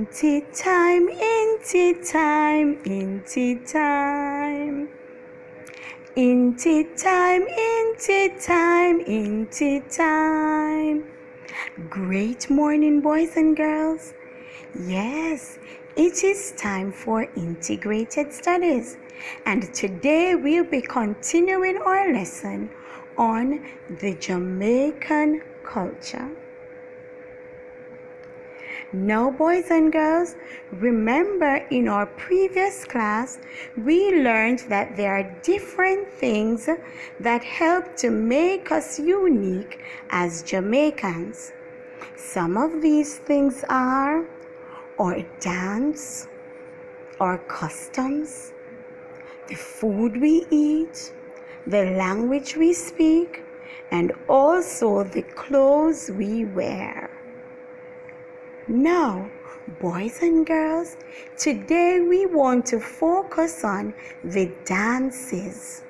Inti time, inti time, inti time. Inti time, inti time, inti time. Great morning, boys and girls. Yes, it is time for integrated studies. And today we'll be continuing our lesson on the Jamaican culture. Now, boys and girls, remember in our previous class, we learned that there are different things that help to make us unique as Jamaicans. Some of these things are our dance, our customs, the food we eat, the language we speak, and also the clothes we wear. Now, boys and girls, today we want to focus on the dances.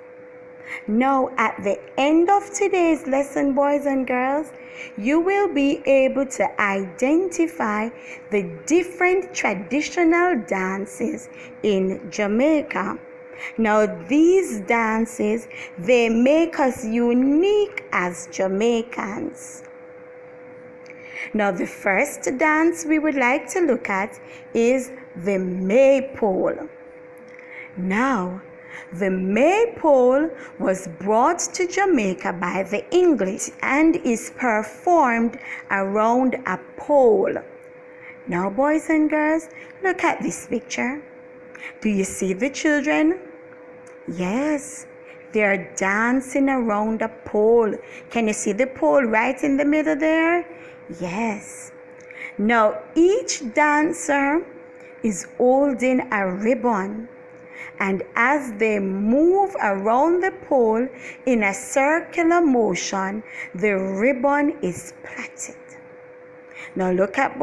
Now, at the end of today's lesson, boys and girls, you will be able to identify the different traditional dances in Jamaica. Now, these dances, they make us unique as Jamaicans. Now, the first dance we would like to look at is the maypole. Now, the maypole was brought to Jamaica by the English and is performed around a pole. Now, boys and girls, look at this picture. Do you see the children? Yes, they are dancing around a pole. Can you see the pole right in the middle there? Yes. Now, each dancer is holding a ribbon, and as they move around the pole in a circular motion, the ribbon is plaited. Now, look at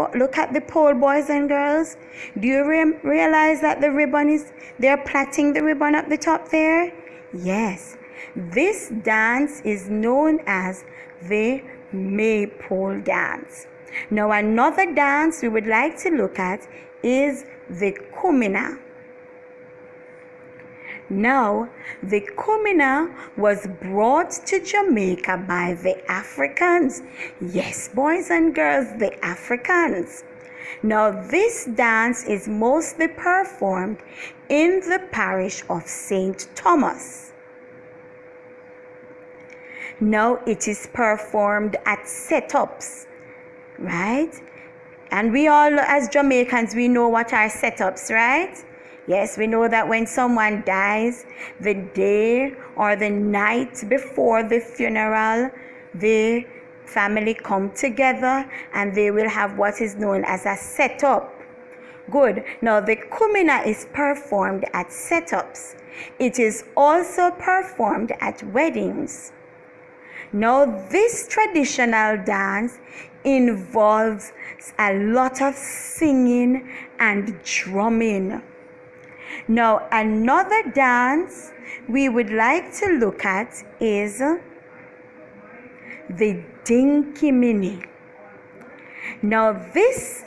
the pole, boys and girls. Do you realize that the ribbon they're plaiting the ribbon at the top there? Yes. This dance is known as the maypole dance. Now, another dance we would like to look at is the kumina. Now, the kumina was brought to Jamaica by the Africans. Yes, boys and girls, the Africans. Now, this dance is mostly performed in the parish of St. Thomas. Now, it is performed at setups, right? And we all, as Jamaicans, we know what are setups, right? Yes, we know that when someone dies, the day or the night before the funeral, the family come together and they will have what is known as a setup. Good. Now, the kumina is performed at setups. It is also performed at weddings. Now, this traditional dance involves a lot of singing and drumming. Now, another dance we would like to look at is the Dinky Mini. Now, this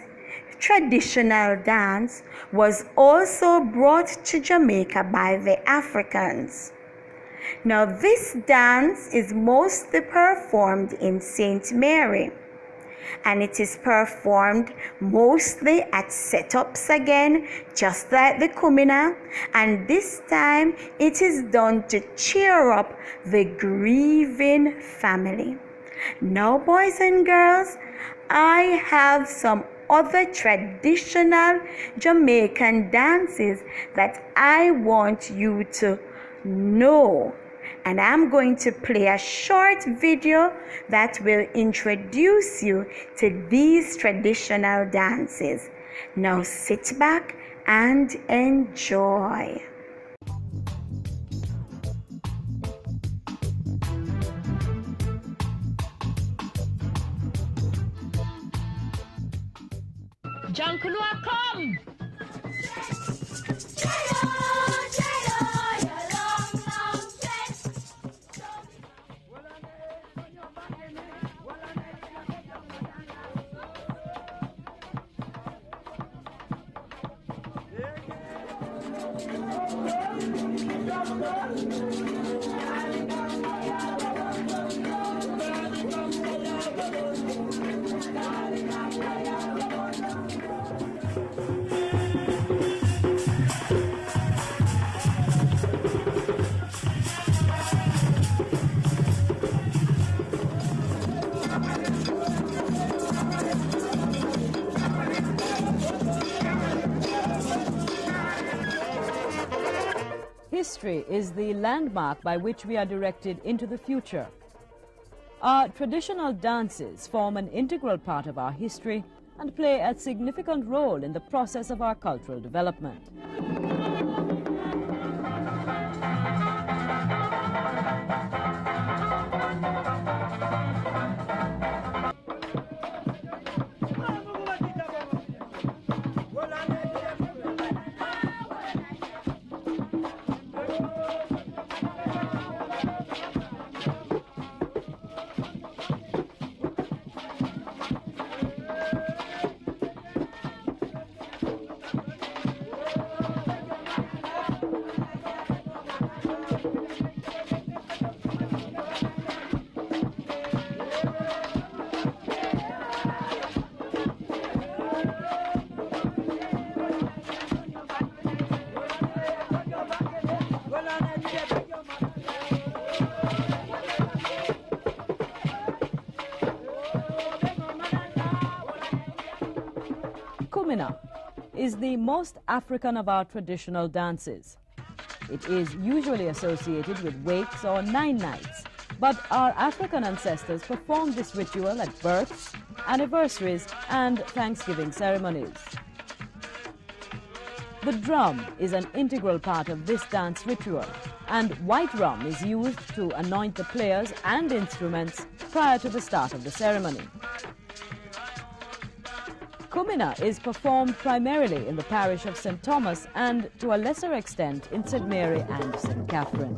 traditional dance was also brought to Jamaica by the Africans. Now, this dance is mostly performed in St. Mary, and it is performed mostly at setups again, just like the kumina, and this time it is done to cheer up the grieving family. Now, boys and girls, I have some other traditional Jamaican dances that I want you to know, and I'm going to play a short video that will introduce you to these traditional dances. Now sit back and enjoy. Jankulua, come! History is the landmark by which we are directed into the future. Our traditional dances form an integral part of our history and play a significant role in the process of our cultural development. Kumina is the most African of our traditional dances. It is usually associated with wakes or 9 nights, but our African ancestors performed this ritual at births, anniversaries, and Thanksgiving ceremonies. The drum is an integral part of this dance ritual, and white rum is used to anoint the players and instruments prior to the start of the ceremony. Kumina is performed primarily in the parish of St. Thomas and to a lesser extent in St. Mary and St. Catherine.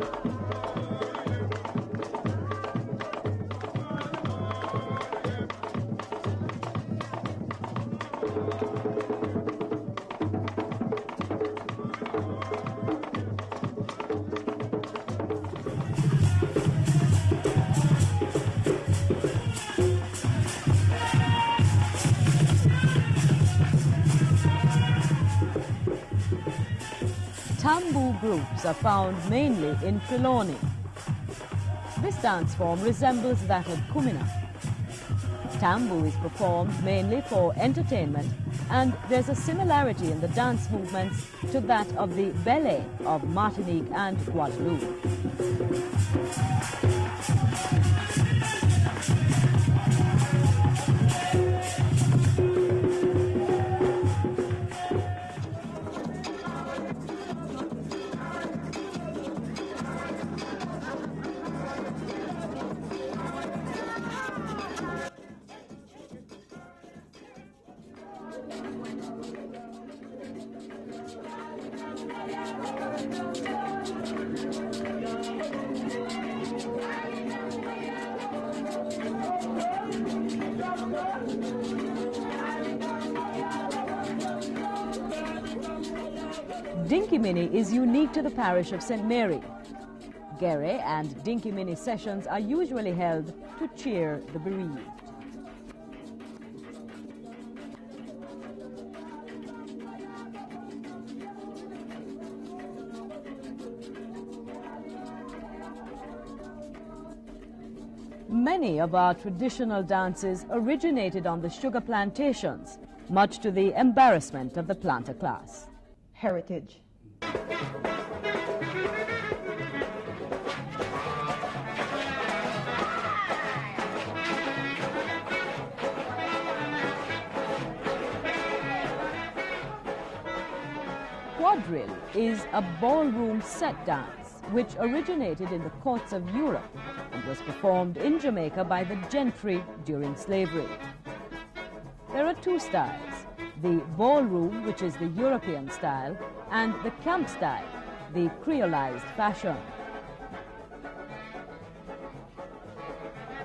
Tambu groups are found mainly in Trelawney. This dance form resembles that of Kumina. Tambu is performed mainly for entertainment, and there's a similarity in the dance movements to that of the Belé of Martinique and Guadeloupe. Dinkimini is unique to the parish of St. Mary. Gere and Dinkimini sessions are usually held to cheer the bereaved. Many of our traditional dances originated on the sugar plantations, much to the embarrassment of the planter class. Heritage. Quadrille is a ballroom set dance which originated in the courts of Europe and was performed in Jamaica by the gentry during slavery. There are two styles: the ballroom, which is the European style, and the camp style, the creolized fashion.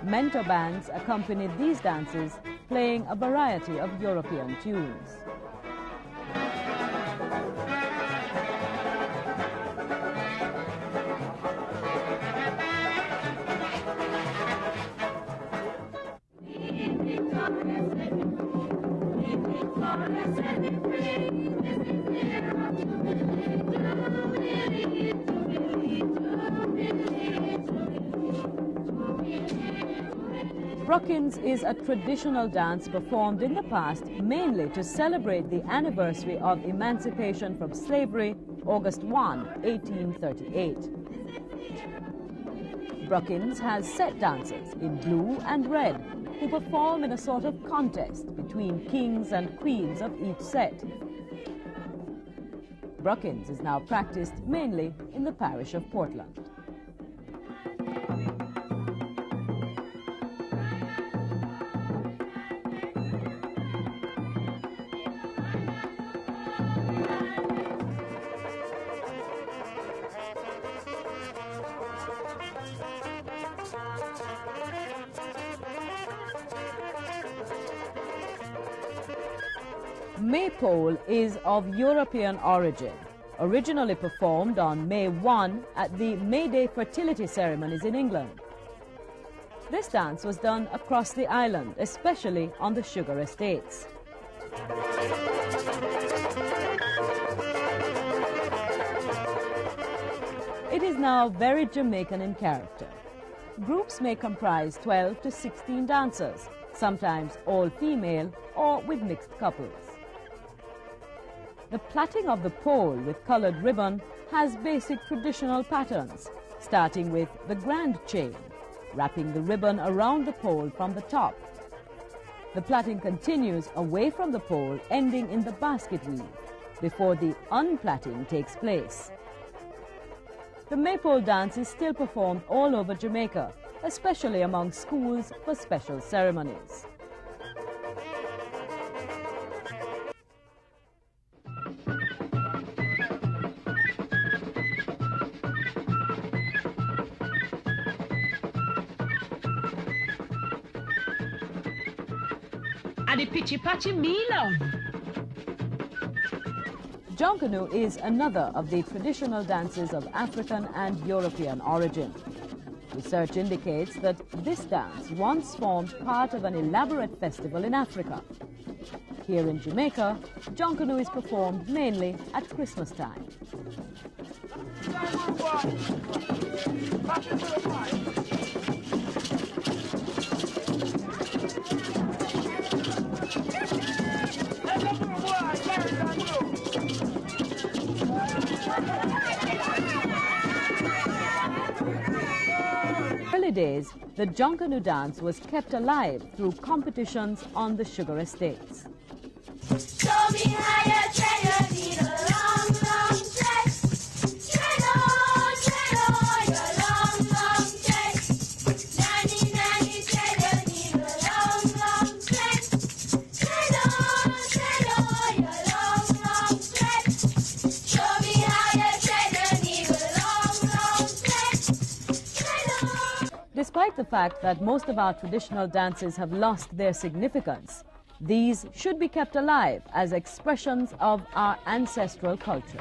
Mentor bands accompanied these dances, playing a variety of European tunes. Brookings is a traditional dance performed in the past mainly to celebrate the anniversary of emancipation from slavery, August 1, 1838. Brookings has set dancers in blue and red who perform in a sort of contest between kings and queens of each set. Brookings is now practiced mainly in the parish of Portland. Maypole is of European origin, originally performed on May 1 at the May Day fertility ceremonies in England. This dance was done across the island, especially on the sugar estates. It is now very Jamaican in character. Groups may comprise 12 to 16 dancers, sometimes all female or with mixed couples. The plaiting of the pole with colored ribbon has basic traditional patterns, starting with the grand chain, wrapping the ribbon around the pole from the top. The plaiting continues away from the pole, ending in the basket weave, before the unplaiting takes place. The Maypole dance is still performed all over Jamaica, especially among schools for special ceremonies. And the pitchy patchy me love. Junkanoo is another of the traditional dances of African and European origin. Research indicates that this dance once formed part of an elaborate festival in Africa. Here in Jamaica, Junkanoo is performed mainly at Christmas time. Early days, the Junkanoo dance was kept alive through competitions on the sugar estates. Show me how you tread need a long, long tread. Tread on your long, long tread. Nanny, nanny, tread need a long, long tread. Tread on your long, long tread. Show me how you tread need a long, long tread. Tread on. Despite the fact that most of our traditional dances have lost their significance, these should be kept alive as expressions of our ancestral culture.